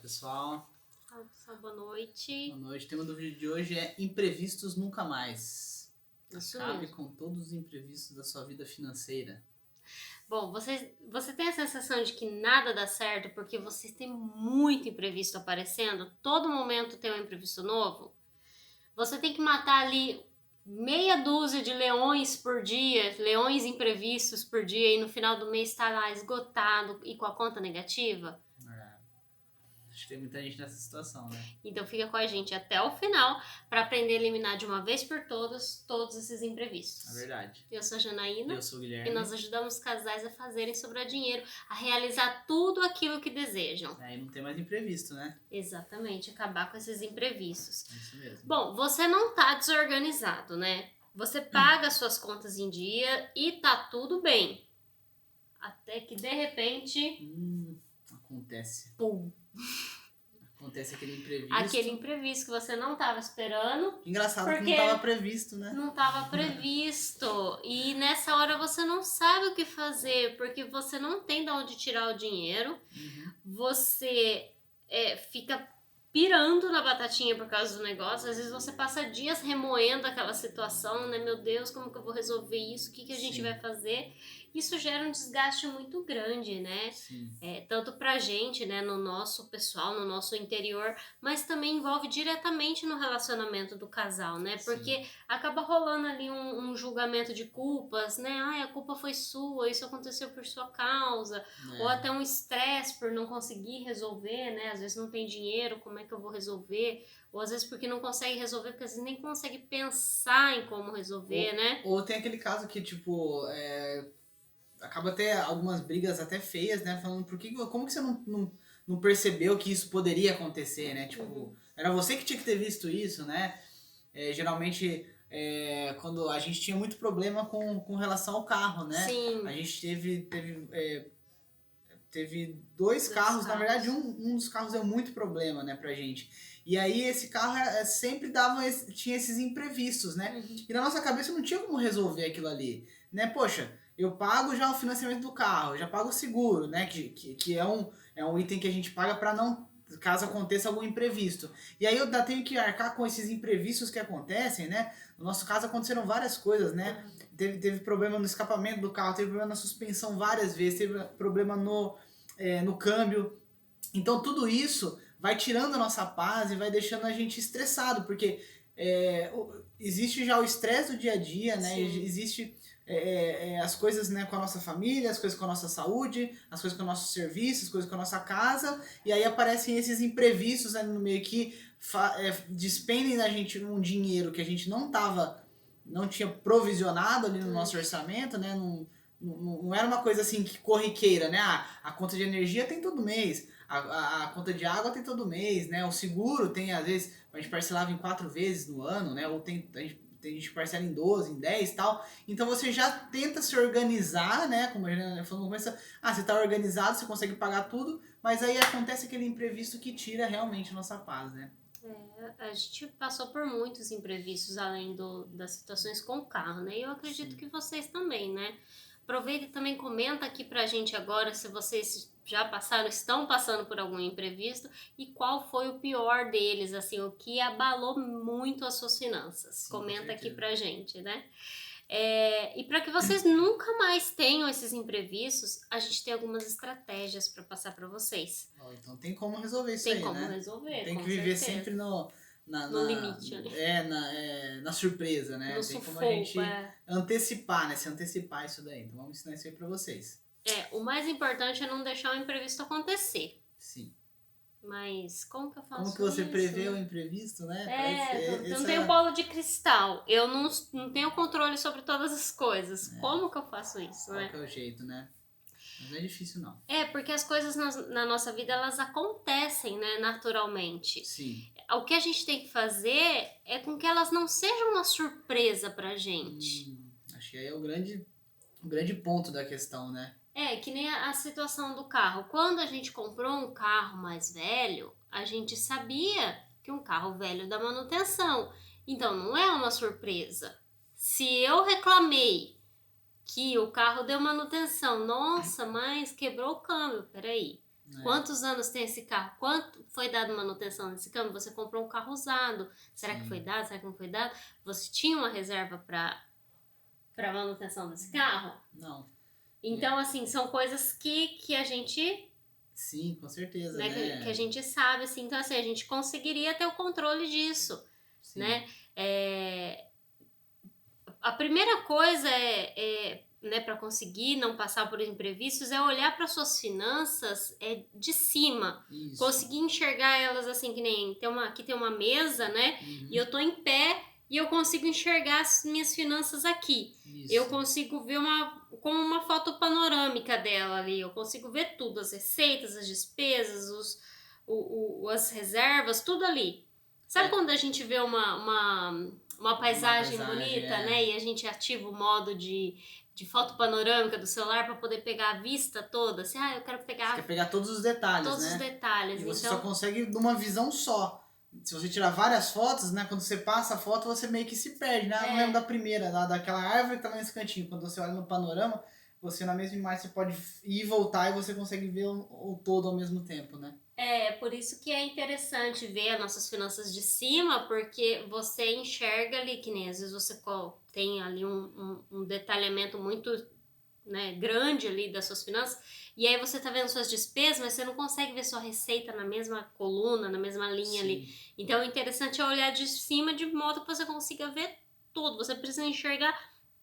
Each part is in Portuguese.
pessoal. Fala pessoal, boa noite. Boa noite. O tema do vídeo de hoje é imprevistos nunca mais. Isso Acabe mesmo. com todos os imprevistos da sua vida financeira. Bom, você tem a sensação de que nada dá certo porque você tem muito imprevisto aparecendo? Todo momento tem um imprevisto novo? Você tem que matar ali meia dúzia de leões por dia, leões imprevistos por dia, e no final do mês tá lá esgotado e com a conta negativa? Acho que tem muita gente nessa situação, né? Então fica com a gente até o final para aprender a eliminar de uma vez por todas todos esses imprevistos. É verdade. Eu sou a Janaína. Eu sou o Guilherme. E nós ajudamos casais a fazerem sobrar dinheiro, a realizar tudo aquilo que desejam. E não tem mais imprevisto, né? Exatamente, acabar com esses imprevistos. É isso mesmo. Bom, você não tá desorganizado, né? Você paga suas contas em dia e tá tudo bem. Até que de repente... Acontece. Pum! Acontece aquele imprevisto. Aquele imprevisto que você não estava esperando. Engraçado que não estava previsto, né? Não estava previsto. E nessa hora você não sabe o que fazer, porque você não tem de onde tirar o dinheiro. Você fica pirando na batatinha por causa do negócio. Às vezes você passa dias remoendo aquela situação, né? Meu Deus, como que eu vou resolver isso? O que a gente vai fazer? Isso gera um desgaste muito grande, né? Sim. Tanto pra gente, né, no nosso pessoal, no nosso interior, mas também envolve diretamente no relacionamento do casal, né? Porque acaba rolando ali um julgamento de culpas, né? Ai, a culpa foi sua, isso aconteceu por sua causa, ou até um estresse por não conseguir resolver, né? Às vezes não tem dinheiro, como é que eu vou resolver? Ou às vezes porque não consegue resolver, porque às vezes nem consegue pensar em como resolver, né? Ou tem aquele caso que, tipo, acaba até algumas brigas até feias, né? Falando, como que você não percebeu que isso poderia acontecer, né? Tipo, era você que tinha que ter visto isso, né? Geralmente, quando a gente tinha muito problema com relação ao carro, né? Sim. A gente teve dois carros, na verdade um dos carros deu muito problema, né, pra gente. E aí esse carro sempre tinha esses imprevistos, né? E na nossa cabeça não tinha como resolver aquilo ali, né? Poxa, eu pago já o financiamento do carro, eu já pago o seguro, né? Que é um item que a gente paga para não, caso aconteça algum imprevisto. E aí eu ainda tenho que arcar com esses imprevistos que acontecem, né? No nosso caso aconteceram várias coisas, né? Teve problema no escapamento do carro, teve problema na suspensão várias vezes, teve problema no câmbio. Então tudo isso vai tirando a nossa paz e vai deixando a gente estressado, porque existe já o estresse do dia a dia, né? Sim. Existe as coisas, né, com a nossa família, as coisas com a nossa saúde, as coisas com o nosso serviço, as coisas com a nossa casa, e aí aparecem esses imprevistos ali no meio que despendem da gente um dinheiro que a gente não tinha provisionado ali no nosso orçamento, né? Não era uma coisa assim que corriqueira, né? A conta de energia tem todo mês, a conta de água tem todo mês, né? O seguro tem, às vezes, a gente parcelava em 4 vezes no ano, né? Ou a gente parcela em 12, em 10 e tal. Então você já tenta se organizar, né? Como a gente falou no começo, você tá organizado, você consegue pagar tudo, mas aí acontece aquele imprevisto que tira realmente a nossa paz, né? A gente passou por muitos imprevistos além das situações com o carro, né? E eu acredito que vocês também, né? Aproveita e também comenta aqui pra gente agora se vocês já estão passando por algum imprevisto e qual foi o pior deles, assim, o que abalou muito as suas finanças. Comenta aqui pra gente, né? E para que vocês nunca mais tenham esses imprevistos, a gente tem algumas estratégias para passar para vocês. Então tem como resolver isso aí, né? Tem como resolver, tem que viver sempre no limite, né? Na surpresa, né? No tem sufoco, como a gente antecipar, né? Se antecipar isso daí. Então vamos ensinar isso aí pra vocês. O mais importante é não deixar o imprevisto acontecer. Sim. Mas como que eu faço isso? Como que você prevê o imprevisto, né? Eu não tenho bola de cristal. Eu não tenho controle sobre todas as coisas. Como que eu faço isso, né? Qual que é o jeito, né? Mas não é difícil, não. Porque as coisas na nossa vida, elas acontecem, né, naturalmente. Sim. O que a gente tem que fazer é com que elas não sejam uma surpresa pra gente. Acho que aí é o grande ponto da questão, né? Que nem a situação do carro. Quando a gente comprou um carro mais velho, a gente sabia que um carro velho dá manutenção. Então não é uma surpresa. Se eu reclamei que o carro deu manutenção, nossa, mas quebrou o câmbio, peraí. Quantos anos tem esse carro? Quanto foi dado manutenção nesse carro? Você comprou um carro usado. Será que foi dado? Será que não foi dado? Você tinha uma reserva para manutenção desse carro? Não. Então, assim, são coisas que a gente... Sim, com certeza, né? né? Que a gente sabe, assim. Então, assim, a gente conseguiria ter o controle disso, Sim. né? A primeira coisa né, para conseguir não passar por imprevistos é olhar para suas finanças de cima. Isso. Conseguir enxergar elas assim, que nem aqui tem uma mesa, né? E eu tô em pé e eu consigo enxergar as minhas finanças aqui. Isso. Eu consigo ver como uma foto panorâmica dela ali. Eu consigo ver tudo, as receitas, as despesas, as reservas, tudo ali. Sabe quando a gente vê uma paisagem bonita, né? E a gente ativa o modo de foto panorâmica do celular para poder pegar a vista toda. Assim, eu quero pegar... Você quer pegar todos os detalhes, todos né? os detalhes. E você então... só consegue numa visão só. Se você tirar várias fotos, né? Quando você passa a foto, você meio que se perde, né? Eu não lembro da primeira, daquela árvore que tá nesse cantinho. Quando você olha no panorama, você na mesma imagem você pode ir e voltar e você consegue ver o todo ao mesmo tempo, né? Por isso que é interessante ver as nossas finanças de cima, porque você enxerga ali, que nem às vezes você tem ali um detalhamento muito, né, grande ali das suas finanças, e aí você tá vendo suas despesas, mas você não consegue ver sua receita na mesma coluna, na mesma linha ali. Então o interessante é olhar de cima de modo que você consiga ver tudo, você precisa enxergar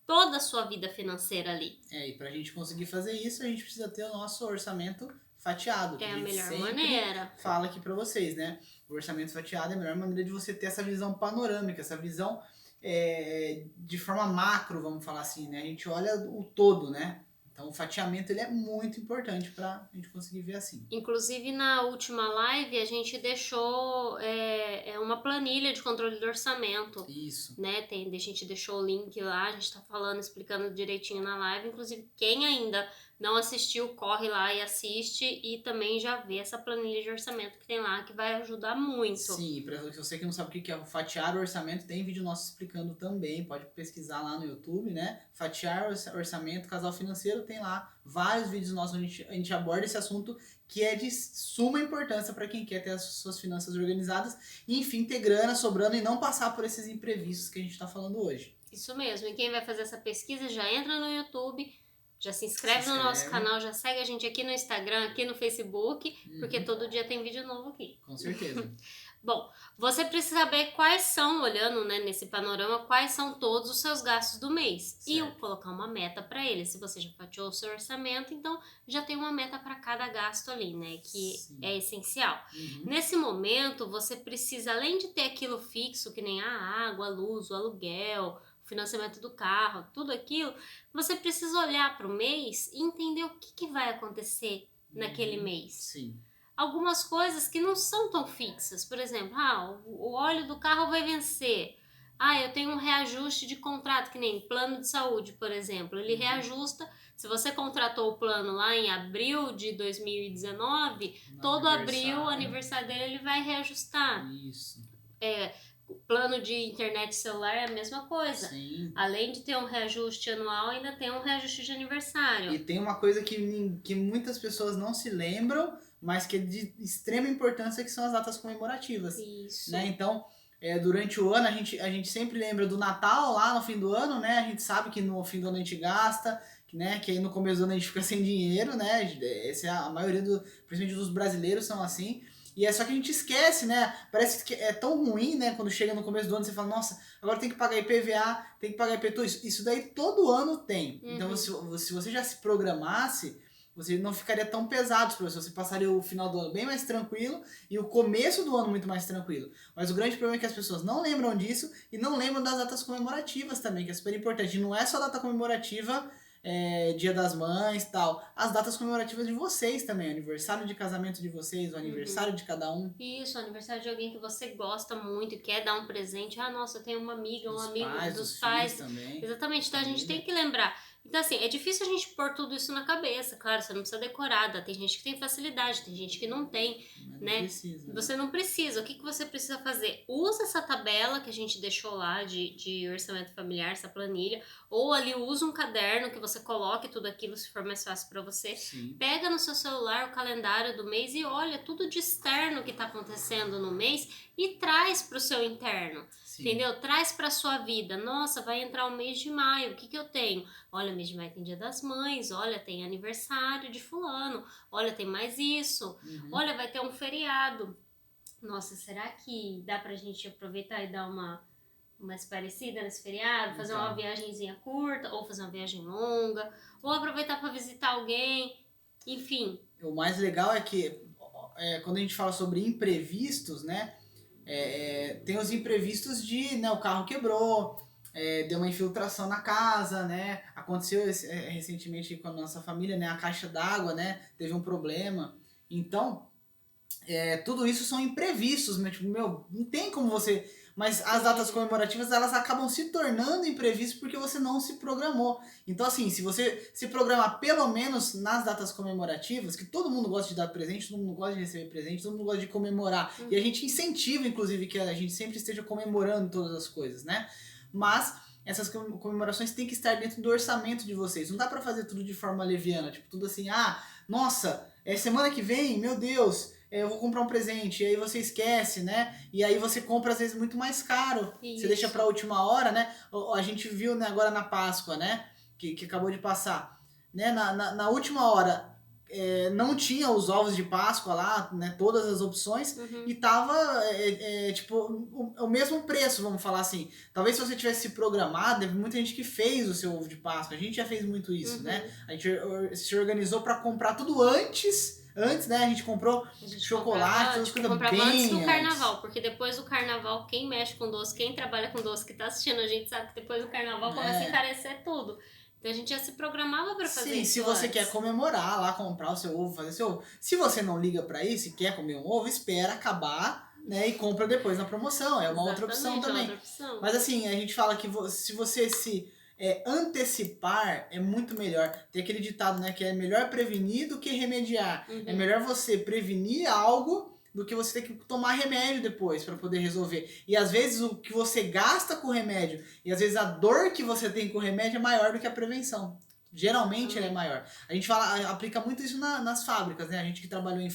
toda a sua vida financeira ali. E pra gente conseguir fazer isso, a gente precisa ter o nosso orçamento fatiado. É a melhor maneira. Fala aqui pra vocês, né? O orçamento fatiado é a melhor maneira de você ter essa visão panorâmica, essa visão de forma macro, vamos falar assim, né? A gente olha o todo, né? Então o fatiamento ele é muito importante pra gente conseguir ver assim. Inclusive na última live a gente deixou uma planilha de controle do orçamento. Isso. Né? A gente deixou o link lá, a gente tá falando, explicando direitinho na live. Inclusive quem ainda não assistiu, corre lá e assiste e também já vê essa planilha de orçamento que tem lá, que vai ajudar muito. Sim, pra você que não sabe o que é o fatiar o orçamento, tem vídeo nosso explicando também, pode pesquisar lá no YouTube, né? Fatiar orçamento, casal financeiro, tem lá vários vídeos nossos onde a gente aborda esse assunto que é de suma importância para quem quer ter as suas finanças organizadas e, enfim, ter grana sobrando e não passar por esses imprevistos que a gente tá falando hoje. Isso mesmo, e quem vai fazer essa pesquisa já entra no YouTube, já se inscreve no nosso canal, já segue a gente aqui no Instagram, aqui no Facebook, porque todo dia tem vídeo novo aqui. Com certeza. Bom, você precisa saber quais são, olhando, né, nesse panorama, quais são todos os seus gastos do mês. Certo. E colocar uma meta para ele. Se você já fatiou o seu orçamento, então já tem uma meta para cada gasto ali, né? Que é essencial. Nesse momento, você precisa, além de ter aquilo fixo, que nem a água, a luz, o aluguel, o financiamento do carro, tudo aquilo, você precisa olhar para o mês e entender o que vai acontecer naquele mês. Sim. Algumas coisas que não são tão fixas. Por exemplo, o óleo do carro vai vencer. Eu tenho um reajuste de contrato, que nem plano de saúde, por exemplo. Ele reajusta. Se você contratou o plano lá em abril de 2019, todo abril, o aniversário dele, ele vai reajustar. Isso. O plano de internet celular é a mesma coisa. Sim. Além de ter um reajuste anual, ainda tem um reajuste de aniversário. E tem uma coisa que muitas pessoas não se lembram, mas que é de extrema importância, que são as datas comemorativas. Isso. Né? Então, durante o ano, a gente sempre lembra do Natal, lá no fim do ano, né? A gente sabe que no fim do ano a gente gasta, né? Que aí no começo do ano a gente fica sem dinheiro, né? Essa é a maioria, principalmente dos brasileiros, são assim. E é só que a gente esquece, né? Parece que é tão ruim, né? Quando chega no começo do ano, você fala, nossa, agora tem que pagar IPVA, tem que pagar IPTU. Isso daí todo ano tem. Então, se você já se programasse, você não ficaria tão pesado para você. Você passaria o final do ano bem mais tranquilo e o começo do ano muito mais tranquilo. Mas o grande problema é que as pessoas não lembram disso e não lembram das datas comemorativas também, que é super importante. E não é só data comemorativa, Dia das Mães e tal. As datas comemorativas de vocês também. O aniversário de casamento de vocês, o aniversário de cada um. Isso, o aniversário de alguém que você gosta muito e quer dar um presente. Nossa, eu tenho uma amiga, um amigo dos pais. Também. Exatamente, então a gente tem que lembrar. Então, assim, é difícil a gente pôr tudo isso na cabeça. Claro, você não precisa decorar, tem gente que tem facilidade, tem gente que não tem, Mas não né? precisa, né? Você não precisa. O que você precisa fazer? Usa essa tabela que a gente deixou lá de orçamento familiar, essa planilha, ou ali usa um caderno que você coloque tudo aquilo se for mais fácil para você. Sim. Pega no seu celular o calendário do mês e olha tudo de externo que tá acontecendo no mês e traz para o seu interno. Sim. Entendeu? Traz para sua vida. Nossa, vai entrar o mês de maio. O que eu tenho? Olha, mês de maio tem Dia das Mães. Olha, tem aniversário de fulano. Olha, tem mais isso. Olha, vai ter um feriado. Nossa, será que dá pra gente aproveitar e dar uma parecida nesse feriado? Fazer uma viagenzinha curta, ou fazer uma viagem longa, ou aproveitar para visitar alguém. Enfim. O mais legal é que quando a gente fala sobre imprevistos, né? Tem os imprevistos de, né, o carro quebrou, deu uma infiltração na casa, né? Aconteceu recentemente com a nossa família, né? A caixa d'água, né? Teve um problema. Então, tudo isso são imprevistos, né? Tipo, não tem como você... Mas as datas comemorativas, elas acabam se tornando imprevistas porque você não se programou. Então, assim, se você se programar pelo menos nas datas comemorativas, que todo mundo gosta de dar presente, todo mundo gosta de receber presente, todo mundo gosta de comemorar. E a gente incentiva, inclusive, que a gente sempre esteja comemorando todas as coisas, né? Mas essas comemorações têm que estar dentro do orçamento de vocês. Não dá pra fazer tudo de forma leviana, tipo, tudo assim, nossa, semana que vem, meu Deus... eu vou comprar um presente, e aí você esquece, né? E aí você compra às vezes muito mais caro. Isso. Você deixa pra última hora, né? A gente viu, né, agora na Páscoa, né? Que acabou de passar. Né? Na última hora não tinha os ovos de Páscoa lá, né? Todas as opções. E tava, tipo, o mesmo preço, vamos falar assim. Talvez se você tivesse se programado, teve muita gente que fez o seu ovo de Páscoa. A gente já fez muito isso, né? A gente se organizou pra comprar tudo antes, né, a gente comprou chocolate, a gente comprava antes do carnaval, porque depois do carnaval, quem mexe com doce, quem trabalha com doce, que tá assistindo a gente sabe que depois do carnaval começa a encarecer tudo. Então a gente já se programava pra fazer isso. Sim, se você quer comemorar lá, comprar o seu ovo, fazer seu ovo. Se você não liga pra isso e quer comer um ovo, espera acabar, né, e compra depois na promoção. É uma outra opção também. Mas assim, a gente fala que se você se antecipar é muito melhor. Tem aquele ditado, né, que é melhor prevenir do que remediar. É melhor você prevenir algo do que você ter que tomar remédio depois para poder resolver. E às vezes o que você gasta com o remédio e às vezes a dor que você tem com o remédio é maior do que a prevenção. Geralmente ela é maior. A gente aplica muito isso nas fábricas, né? A gente que trabalha em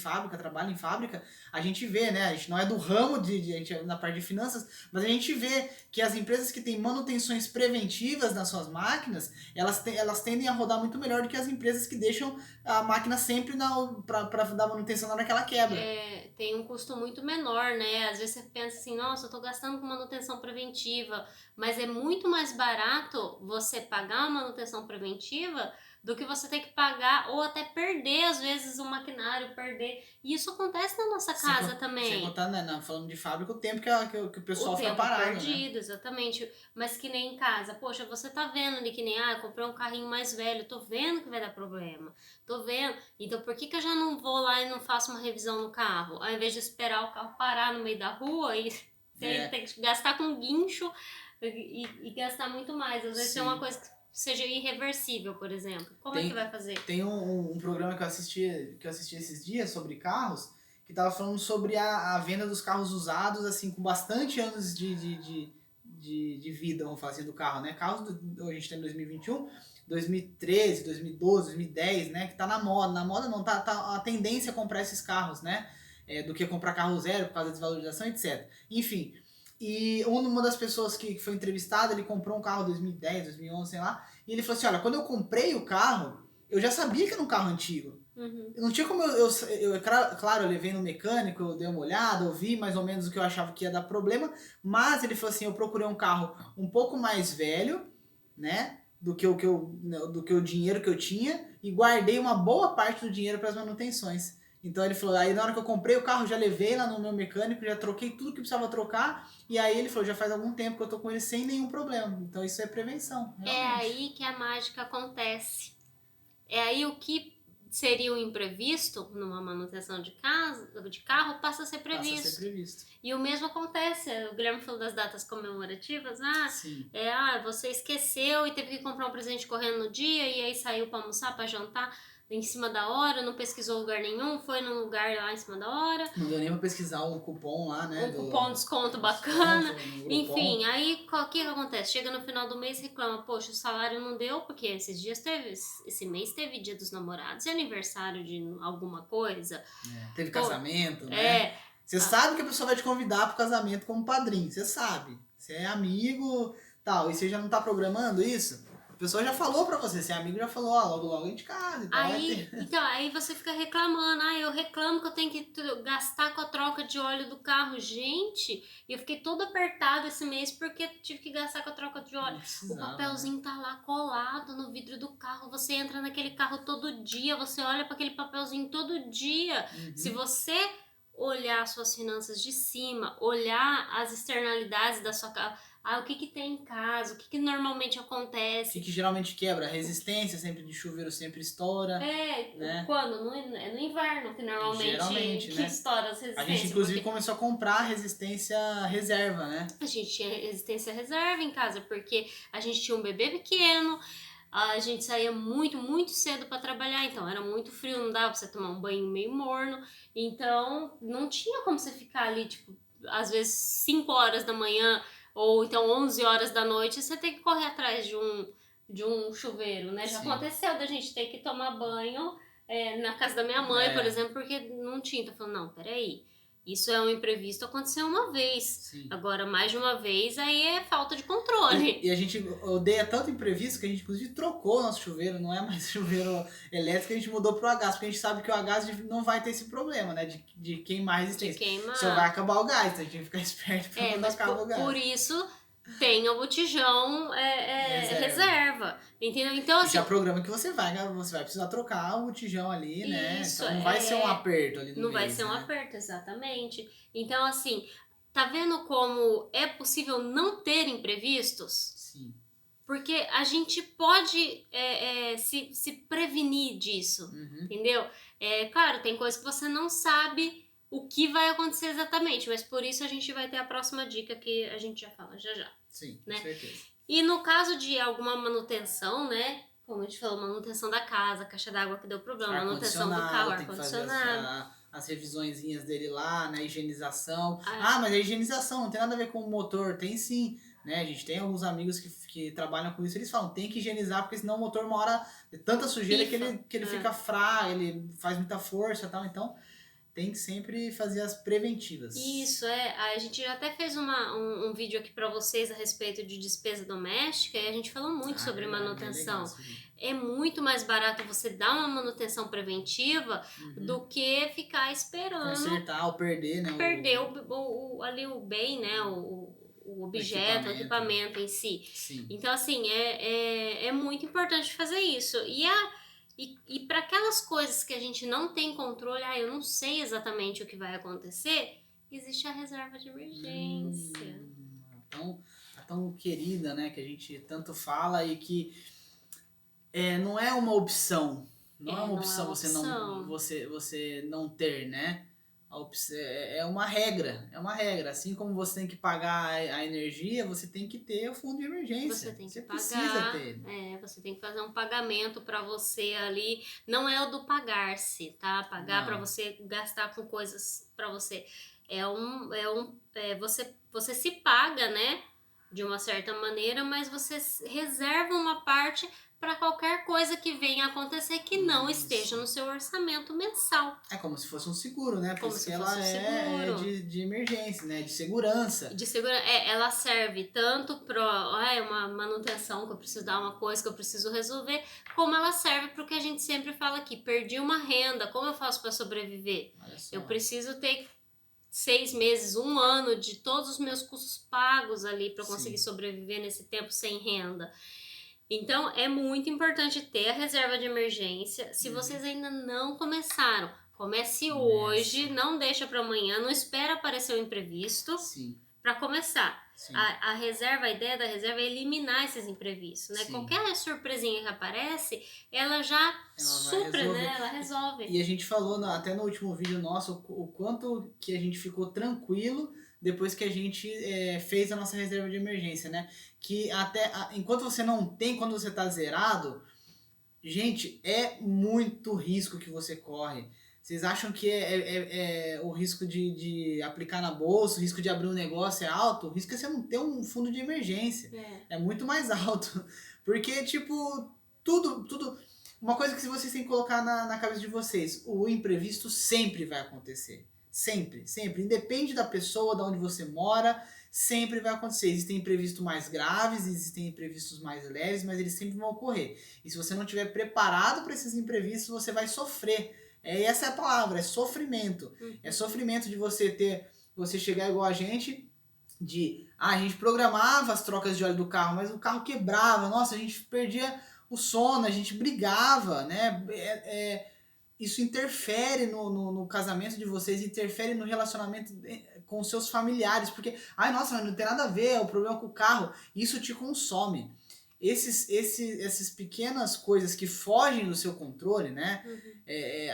fábrica, a gente vê, né? A gente não é do ramo a gente na parte de finanças, mas a gente vê que as empresas que têm manutenções preventivas nas suas máquinas, elas tendem a rodar muito melhor do que as empresas que deixam a máquina sempre para dar manutenção na hora que ela quebra. Tem um custo muito menor, né? Às vezes você pensa assim, nossa, eu tô gastando com manutenção preventiva, mas é muito mais barato você pagar uma manutenção preventiva do que você ter que pagar ou até perder, às vezes, o maquinário, E isso acontece na nossa casa também. Sem contar, né, falando de fábrica, o tempo que o pessoal fica parado. O tempo perdido, né? Exatamente. Mas que nem em casa. Poxa, você tá vendo ali que nem, eu comprei um carrinho mais velho, tô vendo que vai dar problema. Tô vendo. Então, por que eu já não vou lá e não faço uma revisão no carro? Ao invés de esperar o carro parar no meio da rua e tem que gastar com guincho e gastar muito mais. Às vezes é uma coisa que seja irreversível, por exemplo. Como é que vai fazer? Tem um programa que eu assisti esses dias sobre carros, que tava falando sobre a venda dos carros usados, assim, com bastante anos de vida, vamos falar assim, do carro, né? Carros, a gente tem em 2021, 2013, 2012, 2010, né? Que tá na moda. Na moda não, tá a tendência a comprar esses carros, né? Do que comprar carro zero por causa da desvalorização, etc. Enfim... E uma das pessoas que foi entrevistada, ele comprou um carro em 2010, 2011, sei lá, e ele falou assim, olha, quando eu comprei o carro, eu já sabia que era um carro antigo. Não tinha como claro, eu levei no mecânico, eu dei uma olhada, eu vi mais ou menos o que eu achava que ia dar problema, mas ele falou assim, eu procurei um carro um pouco mais velho, né, do que o dinheiro que eu tinha, e guardei uma boa parte do dinheiro para as manutenções. Então ele falou, aí na hora que eu comprei o carro, já levei lá no meu mecânico, já troquei tudo que precisava trocar, e aí ele falou, já faz algum tempo que eu tô com ele sem nenhum problema. Então isso é prevenção, realmente. É aí que a mágica acontece. É aí o que seria um imprevisto numa manutenção de carro, passa a ser previsto. Passa a ser previsto. E o mesmo acontece, o Guilherme falou das datas comemorativas, Sim. Você esqueceu e teve que comprar um presente correndo no dia, e aí saiu para almoçar, para jantar, em cima da hora, não pesquisou lugar nenhum, foi num lugar lá em cima da hora. Não deu nem pra pesquisar um cupom lá, né? Um cupom de desconto bacana. Desconto, enfim, aí o que acontece? Chega no final do mês e reclama, poxa, o salário não deu, porque esse mês teve dia dos namorados e aniversário de alguma coisa. Teve casamento, né? Você sabe que a pessoa vai te convidar pro casamento como padrinho, você sabe. Você é amigo, tal, e você já não tá programando isso? A pessoa já falou pra você, você é amigo, já falou, logo logo a gente casa e tal. Aí você fica reclamando, eu reclamo que eu tenho que gastar com a troca de óleo do carro. Gente, eu fiquei todo apertado esse mês porque tive que gastar com a troca de óleo. O papelzinho tá lá colado no vidro do carro, você entra naquele carro todo dia, você olha para aquele papelzinho todo dia. Se você olhar suas finanças de cima, olhar as externalidades da sua casa, o que tem em casa, o que normalmente acontece. O que geralmente quebra? A resistência sempre de chuveiro sempre estoura. Né? Quando? É no inverno que normalmente né? estoura as resistências. A gente inclusive começou a comprar resistência reserva, né? A gente tinha resistência reserva em casa, porque a gente tinha um bebê pequeno, a gente saía muito, muito cedo para trabalhar, então era muito frio, não dava pra você tomar um banho meio morno, então não tinha como você ficar ali, tipo, às vezes 5 horas da manhã, ou então 11 horas da noite, você tem que correr atrás de um chuveiro, né? Já aconteceu da gente ter que tomar banho na casa da minha mãe, por exemplo, porque não tinha. Então, eu falei, não, peraí, isso é um imprevisto, aconteceu uma vez. Sim. Agora, mais de uma vez, aí é falta de controle. E a gente odeia tanto imprevisto que a gente, inclusive, trocou o nosso chuveiro, não é mais chuveiro elétrico, a gente mudou pro a gás, porque a gente sabe que o a gás não vai ter esse problema, né, de queimar a resistência. Só vai acabar o gás, então a gente tem que ficar esperto pra quando acaba o gás. Por isso tem o botijão reserva, entendeu? Então, assim, já programa que você vai precisar trocar o botijão ali, né? Então não vai ser um aperto ali no Não vai ser um aperto, exatamente. Então, assim, tá vendo como é possível não ter imprevistos? Sim. Porque a gente pode se prevenir disso, entendeu? Claro, tem coisas que você não sabe o que vai acontecer exatamente, mas por isso a gente vai ter a próxima dica que a gente já fala já. Sim, né? Com certeza. E no caso de alguma manutenção, né? Como a gente falou, manutenção da casa, caixa d'água que deu problema, manutenção do carro, ar-condicionado. As revisõezinhas dele lá, né? Higienização. Mas a higienização não tem nada a ver com o motor, tem sim. Né? A gente tem alguns amigos que trabalham com isso, eles falam, tem que higienizar, porque senão o motor uma hora é tanta sujeira que ele fica fraco, ele faz muita força e tal, então tem que sempre fazer as preventivas. Isso, a gente já até fez um vídeo aqui para vocês a respeito de despesa doméstica e a gente falou muito sobre manutenção. É muito mais barato você dar uma manutenção preventiva do que ficar esperando. Consertar ou perder, né? Perder ali o bem, né? O objeto, o equipamento em si. Sim. Então, assim, é muito importante fazer isso. E para aquelas coisas que a gente não tem controle, eu não sei exatamente o que vai acontecer, existe a reserva de emergência. Tão querida, né? Que a gente tanto fala e que não é uma opção. Não é uma opção você não ter, né? É uma regra, assim como você tem que pagar a energia, você tem que ter o fundo de emergência. Você precisa ter. Você tem que fazer um pagamento para você ali, não é o do pagar-se, tá? Pagar para você gastar com coisas para você. Você se paga, né? De uma certa maneira, mas você reserva uma parte para qualquer coisa que venha a acontecer que não esteja no seu orçamento mensal. É como se fosse um seguro, né? Porque ela é de emergência, né? De segurança. Ela serve tanto para uma manutenção que eu preciso dar uma coisa que eu preciso resolver, como ela serve para o que a gente sempre fala aqui, perdi uma renda, como eu faço para sobreviver? Eu preciso ter 6 meses, 1 ano de todos os meus custos pagos ali para eu conseguir sobreviver nesse tempo sem renda. Então, é muito importante ter a reserva de emergência. Se vocês ainda não começaram, comece hoje, não deixa para amanhã, não espera aparecer o imprevisto. Sim. para começar. Sim. A reserva, a ideia da reserva é eliminar esses imprevistos, né? Sim. Qualquer surpresinha que aparece, ela já supre, né? Ela resolve. E a gente falou até no último vídeo nosso o quanto que a gente ficou tranquilo depois que a gente fez a nossa reserva de emergência, né? Que até enquanto você não tem, quando você tá zerado, gente, é muito risco que você corre. Vocês acham que o risco de aplicar na bolsa, o risco de abrir um negócio é alto? O risco é você não ter um fundo de emergência. É muito mais alto. Porque, tipo, tudo. Uma coisa que vocês têm que colocar na cabeça de vocês: o imprevisto sempre vai acontecer. Sempre, sempre. Independe da pessoa, de onde você mora, sempre vai acontecer. Existem imprevistos mais graves, existem imprevistos mais leves, mas eles sempre vão ocorrer. E se você não estiver preparado para esses imprevistos, você vai sofrer. Essa é a palavra, é sofrimento. É sofrimento de você chegar igual a gente, a gente programava as trocas de óleo do carro, mas o carro quebrava, nossa, a gente perdia o sono, a gente brigava, né? Isso interfere no casamento de vocês, interfere no relacionamento com os seus familiares, porque, nossa, mas não tem nada a ver, é o problema com o carro, isso te consome. Essas pequenas coisas que fogem do seu controle, né?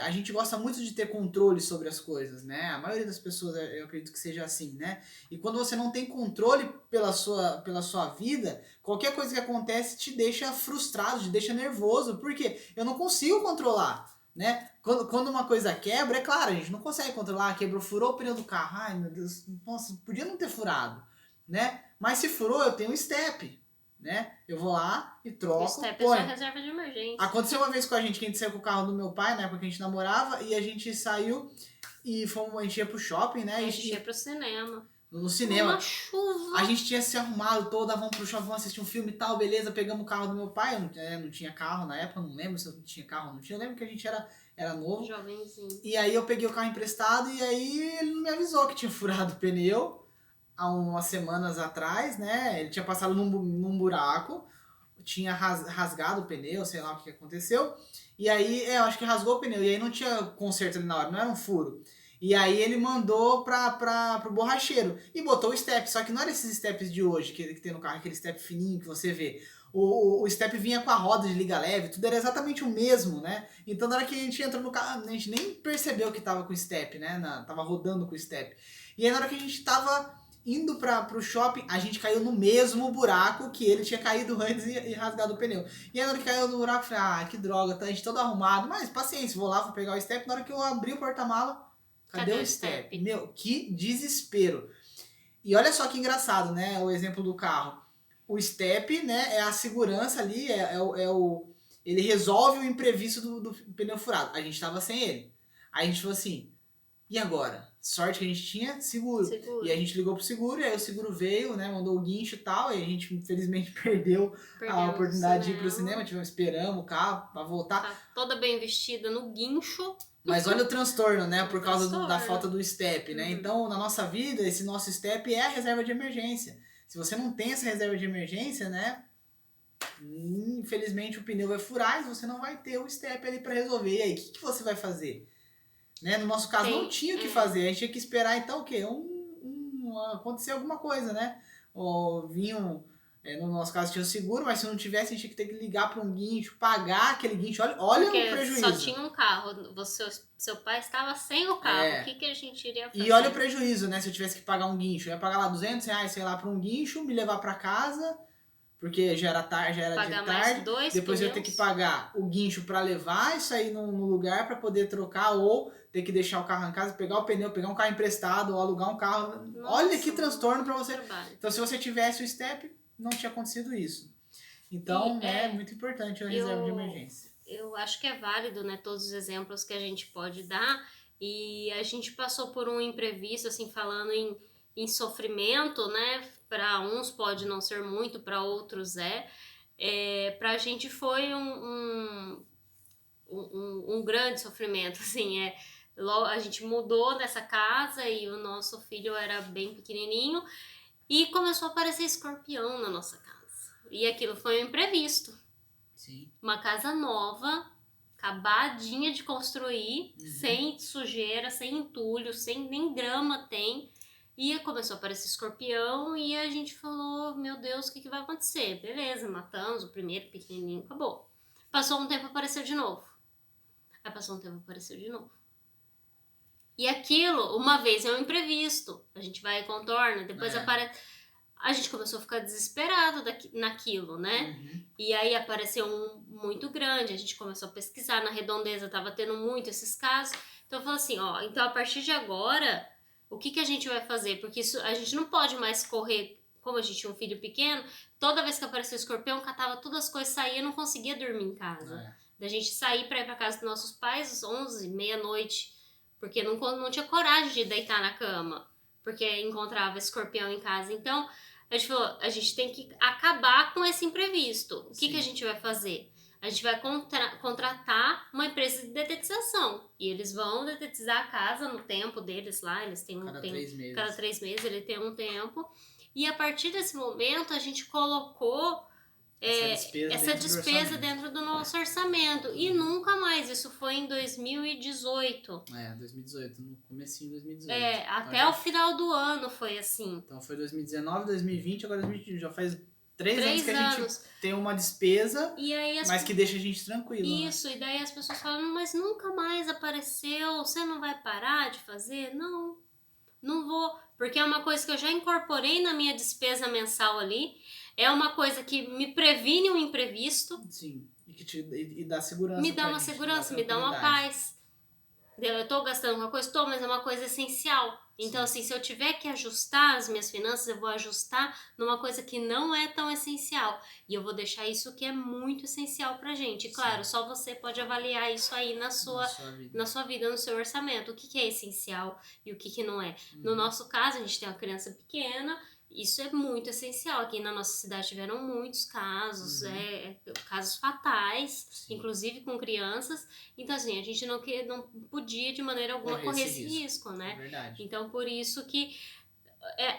A gente gosta muito de ter controle sobre as coisas, né? A maioria das pessoas, eu acredito que seja assim, né? E quando você não tem controle pela sua vida, qualquer coisa que acontece te deixa frustrado, te deixa nervoso, porque eu não consigo controlar, né? Quando uma coisa quebra, é claro, a gente não consegue controlar, quebrou, furou o pneu do carro, ai meu Deus, nossa, podia não ter furado, né? Mas se furou, eu tenho um step, né? Eu vou lá e troco. O step é só reserva de emergência. Aconteceu uma vez com a gente, que a gente saiu com o carro do meu pai, na época que a gente namorava, e a gente saiu e a gente ia pro shopping, né? A gente ia pro cinema. No cinema. Uma chuva. A gente tinha se arrumado toda, vamos pro shopping, vamos assistir um filme e tal, beleza, pegamos o carro do meu pai, eu não tinha carro na época, não lembro se eu tinha carro ou não tinha, eu lembro que a gente era novo. Jovenzinho. E aí eu peguei o carro emprestado e aí ele não me avisou que tinha furado o pneu há umas semanas atrás, né? Ele tinha passado num buraco, tinha rasgado o pneu, sei lá o que aconteceu. E aí, eu acho que rasgou o pneu. E aí não tinha conserto ali na hora, não era um furo. E aí ele mandou pro borracheiro e botou o step. Só que não era esses steps de hoje que tem no carro, aquele step fininho que você vê. O step vinha com a roda de liga leve, tudo era exatamente o mesmo, né? Então na hora que a gente entrou no carro, a gente nem percebeu que tava com o step, né? Tava rodando com o step. E aí na hora que a gente tava indo pro shopping, a gente caiu no mesmo buraco que ele tinha caído antes e rasgado o pneu. E aí na hora que caiu no buraco, eu falei, que droga, tá a gente todo arrumado. Mas paciência, vou lá, vou pegar o step. Na hora que eu abri o porta-mala, cadê o step? Meu, que desespero. E olha só que engraçado, né, o exemplo do carro. O step, né, é a segurança ali, ele resolve o imprevisto do pneu furado. A gente tava sem ele. Aí a gente falou assim, e agora? Sorte que a gente tinha seguro. E a gente ligou pro seguro, e aí o seguro veio, né, mandou o guincho e tal, e a gente infelizmente perdeu a oportunidade de ir pro cinema, esperamos o carro pra voltar. Tá toda bem vestida no guincho. Mas olha o transtorno, né, por causa da falta do step, né? Então, na nossa vida, esse nosso step é a reserva de emergência. Se você não tem essa reserva de emergência, né, infelizmente o pneu vai furar e você não vai ter o step ali pra resolver. E aí, o que você vai fazer? Né? No nosso caso, não tinha o que fazer. A gente tinha que esperar, então, o quê? Acontecer alguma coisa, né? Ou vinham... no nosso caso tinha o seguro, mas se não tivesse, a gente tinha que ter que ligar para um guincho, pagar aquele guincho. Olha o prejuízo. Só tinha um carro. Seu pai estava sem o carro. O que a gente iria fazer? E olha o prejuízo, né? Se eu tivesse que pagar um guincho. Eu ia pagar lá R$200, sei lá, para um guincho, me levar para casa... Porque já era tarde, de tarde. Depois eu ia ter que pagar o guincho para levar isso aí no lugar para poder trocar, ou ter que deixar o carro em casa, pegar o pneu, pegar um carro emprestado, ou alugar um carro. Nossa, olha que transtorno para você. Então, se você tivesse o step, não tinha acontecido isso. Então, é muito importante a reserva de emergência. Eu acho que é válido, né, todos os exemplos que a gente pode dar. E a gente passou por um imprevisto, assim, falando em sofrimento, né? Para uns pode não ser muito, para outros para a gente foi um grande sofrimento, assim, a gente mudou nessa casa e o nosso filho era bem pequenininho e começou a aparecer escorpião na nossa casa, e aquilo foi um imprevisto. Sim. Uma casa nova, acabadinha de construir, sem sujeira, sem entulho, sem nem grama tem. E começou a aparecer escorpião e a gente falou, meu Deus, o que vai acontecer? Beleza, matamos o primeiro pequenininho, acabou. Passou um tempo, apareceu de novo. Aí passou um tempo, apareceu de novo. E aquilo, uma vez é um imprevisto. A gente vai e contorna, depois aparece... A gente começou a ficar desesperado naquilo, né? E aí apareceu um muito grande, a gente começou a pesquisar, na redondeza tava tendo muito esses casos. Então eu falei assim, ó, então a partir de agora, o que a gente vai fazer? Porque isso, a gente não pode mais correr, como a gente tinha um filho pequeno, toda vez que apareceu o escorpião, catava todas as coisas, saía, não conseguia dormir em casa. Da gente sair pra ir pra casa dos nossos pais às 11, meia-noite, porque não tinha coragem de deitar na cama, porque encontrava escorpião em casa. Então, a gente falou, a gente tem que acabar com esse imprevisto. O que a gente vai fazer? A gente vai contratar uma empresa de detetização. E eles vão detetizar a casa no tempo deles lá. Eles têm Cada 3 meses. Cada 3 meses ele tem um tempo. E a partir desse momento a gente colocou essa despesa dentro do nosso orçamento. E nunca mais. Isso foi em 2018. 2018, no comecinho de 2018. Até o final do ano foi assim. Então foi 2019, 2020, agora 2021. Já faz 3 anos que a gente tem uma despesa, mas que deixa a gente tranquilo. Isso, e daí as pessoas falam, mas nunca mais apareceu, você não vai parar de fazer? Não vou, porque é uma coisa que eu já incorporei na minha despesa mensal ali, é uma coisa que me previne um imprevisto. Sim, e dá segurança. Me dá uma segurança, me dá uma paz. Eu tô gastando uma coisa, mas é uma coisa essencial. Então, assim, se eu tiver que ajustar as minhas finanças, eu vou ajustar numa coisa que não é tão essencial. E eu vou deixar isso que é muito essencial pra gente. Claro, só você pode avaliar isso aí na sua vida, no seu orçamento. O que é essencial e o que não é. No nosso caso, a gente tem uma criança pequena. Isso é muito essencial. Aqui na nossa cidade tiveram muitos casos, casos fatais, inclusive com crianças. Então, assim, a gente não podia de maneira alguma correr esse risco, né? É verdade. Então, por isso que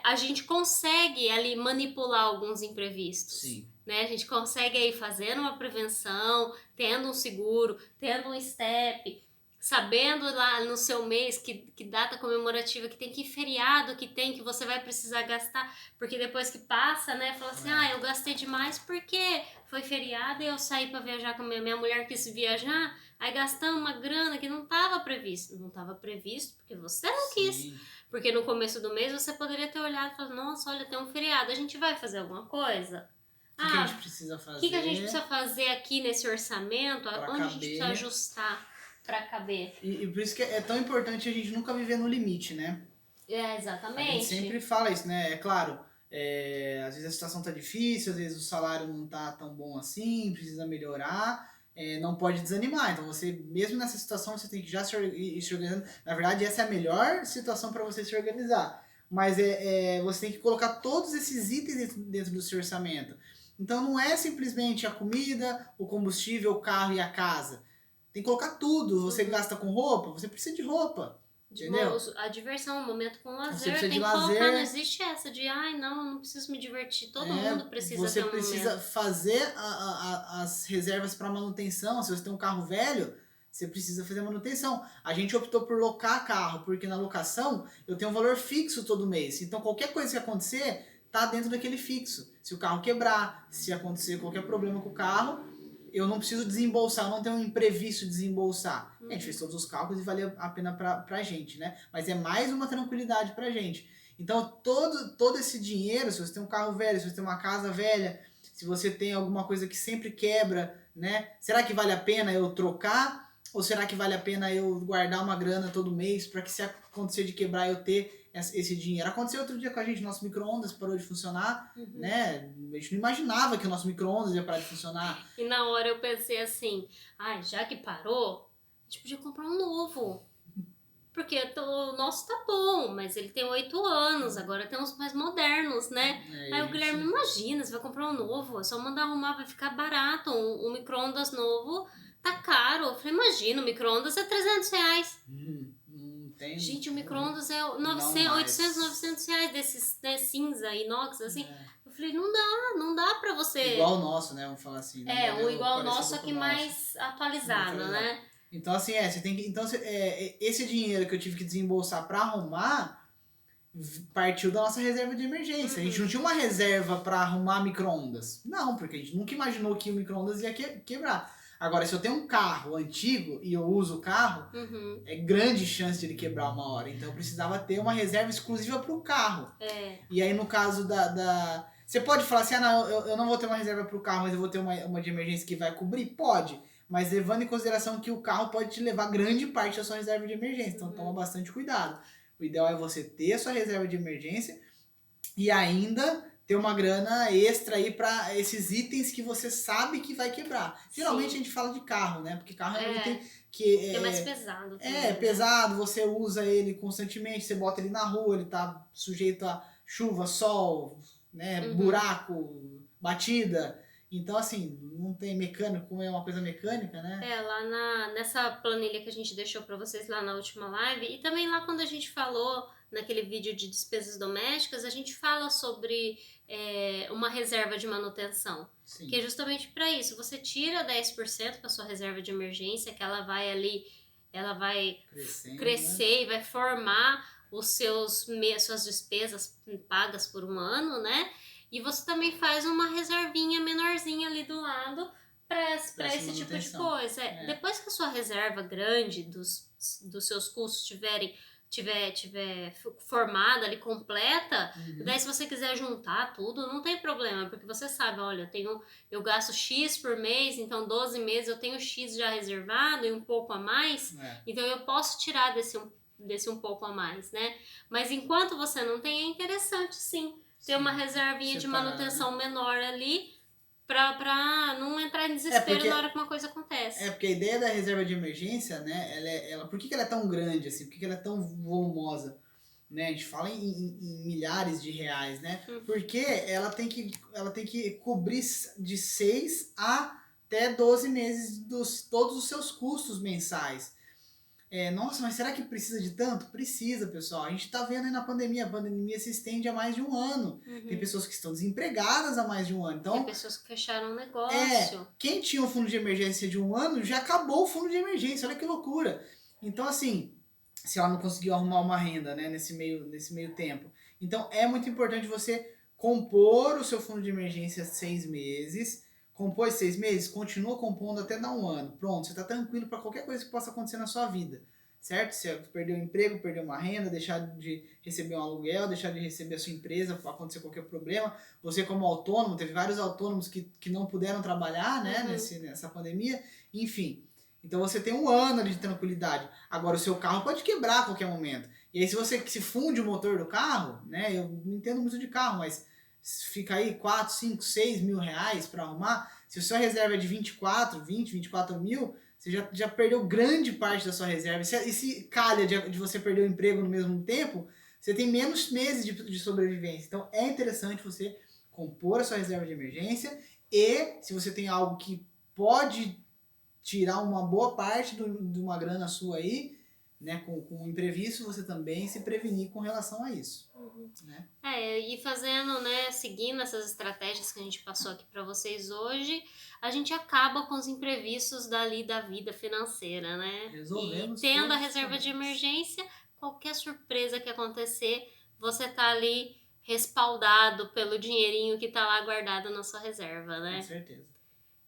a gente consegue ali manipular alguns imprevistos. Sim. Né? A gente consegue aí fazendo uma prevenção, tendo um seguro, tendo um step, sabendo lá no seu mês que data comemorativa, que feriado que você vai precisar gastar, porque depois que passa, né, fala assim, eu gastei demais porque foi feriado e eu saí para viajar com minha mulher quis viajar, aí gastamos uma grana que não estava previsto. Não estava previsto porque você não quis. Porque no começo do mês você poderia ter olhado e falado, nossa, olha, tem um feriado, a gente vai fazer alguma coisa? O que a gente precisa fazer? O que a gente precisa fazer aqui nesse orçamento? Onde a gente precisa ajustar para caber? E por isso que é tão importante a gente nunca viver no limite, né? Exatamente. A gente sempre fala isso, né? É claro, às vezes a situação tá difícil, às vezes o salário não tá tão bom assim, precisa melhorar, não pode desanimar. Então você, mesmo nessa situação, você tem que já ir se organizando. Na verdade, essa é a melhor situação para você se organizar. Mas você tem que colocar todos esses itens dentro do seu orçamento. Então não é simplesmente a comida, o combustível, o carro e a casa. Tem que colocar tudo. Você gasta com roupa, você precisa de roupa. Entendeu? A diversão, o momento com lazer. Você precisa tem de que lazer. Colocar, não existe essa de, não preciso me divertir. Todo mundo precisa ter um momento. Você precisa fazer as reservas para manutenção. Se você tem um carro velho, você precisa fazer manutenção. A gente optou por locar carro, porque na locação eu tenho um valor fixo todo mês. Então qualquer coisa que acontecer, tá dentro daquele fixo. Se o carro quebrar, se acontecer qualquer problema com o carro, eu não preciso desembolsar, eu não tenho um imprevisto de desembolsar. A gente fez todos os cálculos e valia a pena pra gente, né? Mas é mais uma tranquilidade pra gente. Então, todo esse dinheiro, se você tem um carro velho, se você tem uma casa velha, se você tem alguma coisa que sempre quebra, né? Será que vale a pena eu trocar? Ou será que vale a pena eu guardar uma grana todo mês para que se acontecer de quebrar eu ter esse dinheiro? Aconteceu outro dia com a gente, nosso micro-ondas parou de funcionar, né? A gente não imaginava que o nosso micro-ondas ia parar de funcionar. E na hora eu pensei assim, já que parou, a gente podia comprar um novo. Porque o nosso tá bom, mas ele tem 8 anos, agora tem uns mais modernos, né? Aí o Guilherme, imagina, você vai comprar um novo, é só mandar arrumar, vai ficar barato, um micro-ondas novo tá caro. Eu falei, imagina, o micro-ondas é R$300. Tem. Gente, o micro-ondas é 800, 900 reais desses cinza, inox, assim. Eu falei, não dá pra você... Igual o nosso, né? Vamos falar assim. Igual o nosso, só que mais atualizado, né? Então, assim, você tem que... Então, esse dinheiro que eu tive que desembolsar pra arrumar partiu da nossa reserva de emergência. A gente não tinha uma reserva para arrumar micro-ondas. Não, porque a gente nunca imaginou que o micro-ondas ia quebrar. Agora, se eu tenho um carro antigo e eu uso o carro, é grande chance de ele quebrar uma hora. Então eu precisava ter uma reserva exclusiva para o carro. E aí no caso Você pode falar assim, não, eu não vou ter uma reserva para o carro, mas eu vou ter uma de emergência que vai cobrir? Pode. Mas levando em consideração que o carro pode te levar grande parte da sua reserva de emergência. Então toma bastante cuidado. O ideal é você ter a sua reserva de emergência e ainda ter uma grana extra aí para esses itens que você sabe que vai quebrar. Geralmente a gente fala de carro, né? Porque carro é um item que é mais pesado. Também, é pesado, você usa ele constantemente, você bota ele na rua, ele tá sujeito a chuva, sol, né? Buraco, batida. Então, assim, não tem mecânico, como é uma coisa mecânica, né? Lá nessa planilha que a gente deixou para vocês lá na última live, e também lá quando a gente falou naquele vídeo de despesas domésticas, a gente fala sobre uma reserva de manutenção. Sim. Que é justamente para isso. Você tira 10% para sua reserva de emergência, que ela vai ali, ela vai crescer, né? E vai formar suas despesas pagas por um ano, né? E você também faz uma reservinha menorzinha ali do lado para esse tipo de coisa. Depois que a sua reserva grande dos seus custos tiver formada ali, completa, daí se você quiser juntar tudo, não tem problema, porque você sabe, olha, eu gasto X por mês, então 12 meses eu tenho X já reservado e um pouco a mais, então eu posso tirar desse um pouco a mais, né? Mas enquanto você não tem, é interessante sim ter uma reservinha de manutenção menor ali pra não entrar em desespero na hora que uma coisa acontece. Porque a ideia da reserva de emergência, né, por que ela é tão grande assim? Por que ela é tão volumosa? Né? A gente fala em milhares de reais, né? Porque ela tem que cobrir de 6 até 12 meses todos os seus custos mensais. Nossa, mas será que precisa de tanto? Precisa, pessoal. A gente tá vendo aí na pandemia. A pandemia se estende há mais de um ano. Tem pessoas que estão desempregadas há mais de um ano. Então, tem pessoas que fecharam o negócio. Quem tinha um fundo de emergência de um ano, já acabou o fundo de emergência. Olha que loucura. Então, assim, se ela não conseguiu arrumar uma renda, né, nesse meio tempo. Então, é muito importante você compor o seu fundo de emergência 6 meses. Compôs 6 meses, continua compondo até dar um ano. Pronto, você está tranquilo para qualquer coisa que possa acontecer na sua vida. Certo? Você perdeu o emprego, perdeu uma renda, deixar de receber um aluguel, deixar de receber a sua empresa, acontecer qualquer problema. Você como autônomo, teve vários autônomos que não puderam trabalhar, né, nessa pandemia. Enfim, então você tem um ano de tranquilidade. Agora o seu carro pode quebrar a qualquer momento. E aí se funde o motor do carro, né, eu não entendo muito de carro, mas fica aí 4, 5, 6 mil reais para arrumar. Se a sua reserva é de 24 mil, você já perdeu grande parte da sua reserva. E se calha de você perder o emprego no mesmo tempo, você tem menos meses de sobrevivência. Então é interessante você compor a sua reserva de emergência e se você tem algo que pode tirar uma boa parte de uma grana sua aí, né, com o imprevisto, você também se prevenir com relação a isso. Né? E fazendo, né, seguindo essas estratégias que a gente passou aqui para vocês hoje, a gente acaba com os imprevistos da vida financeira, né? Resolvemos. E tendo a reserva de emergência, qualquer surpresa que acontecer, você tá ali respaldado pelo dinheirinho que tá lá guardado na sua reserva, né? Com certeza.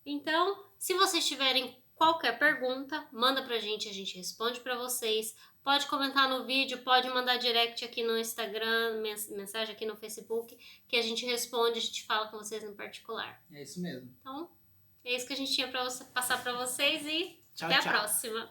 Então, se vocês tiverem qualquer pergunta, manda pra gente, a gente responde pra vocês. Pode comentar no vídeo, pode mandar direct aqui no Instagram, mensagem aqui no Facebook, que a gente responde, a gente fala com vocês no particular. É isso mesmo. Então, é isso que a gente tinha pra passar pra vocês e até a próxima.